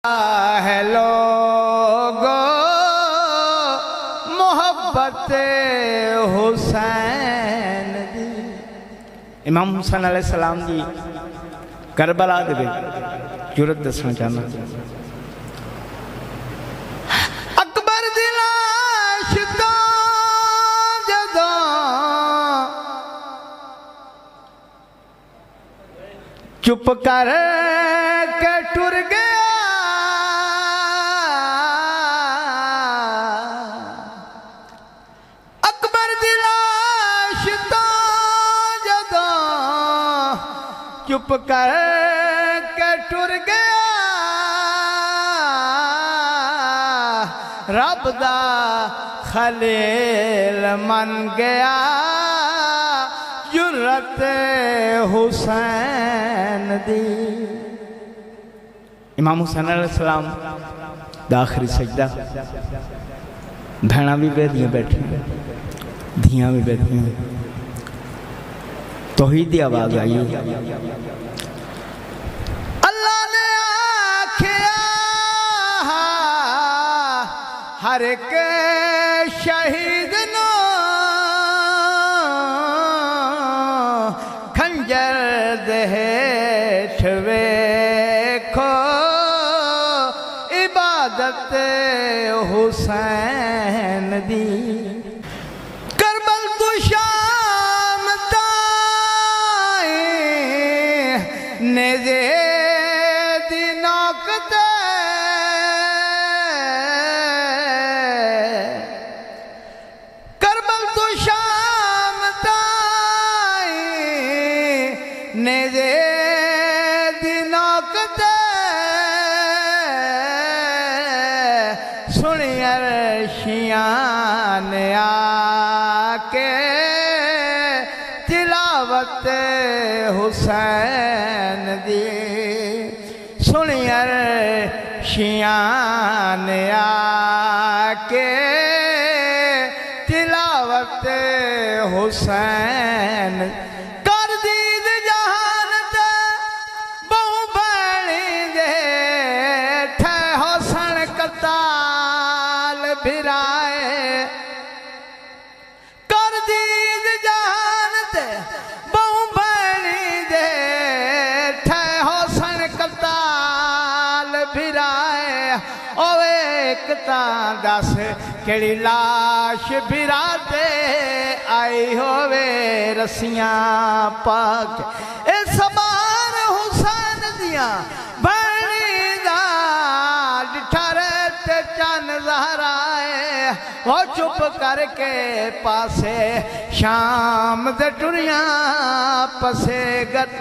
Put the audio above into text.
है लोगो मोहब्बत हुसैन दी। इमाम हुसैन अलैहिस्सलाम दी करबला दे विच जुरत दसना चाहना। अकबर दी लाश तो जदों चुप कर के टुर गया, चुप कर के टुर गया, रब दा खलील मन गया जुर्रत हुसैन दी। इमाम हुसैन अलैहिस्सलाम दा आखिरी सजदा, भैणा भी बैठियां बैठियां, धियां भी बैठियां, तौहीद दी आवाज आई। अल्लाह ने आखिया हर एक शहीद नो खंजर दे हेठ वेखो इबादत हुसैन दी। नेज़े दी नोक ते करबल तो शाम ताई, नेज़े दी नोक ते सुनी अर्शियां ने आके तिलावत हुसैन दी। सुनी अर्शियां ने आके तिलावत हुसैन कर दीद जहान ते बहु भैणी दे ठे हुसैन कताल भिराए। कर दीद जहान ते बहु भैणी दे ठे हुसैन कताल भिराए। ओवे एक तां दस केड़ी लाश भिरा ते आई होवे रस्सियां पाक। ए सबार हुसैन दियां भैणी दा डिठरे ते चन ज़हराए। वो चुप करके पासे शाम दे टुरियां पसे गत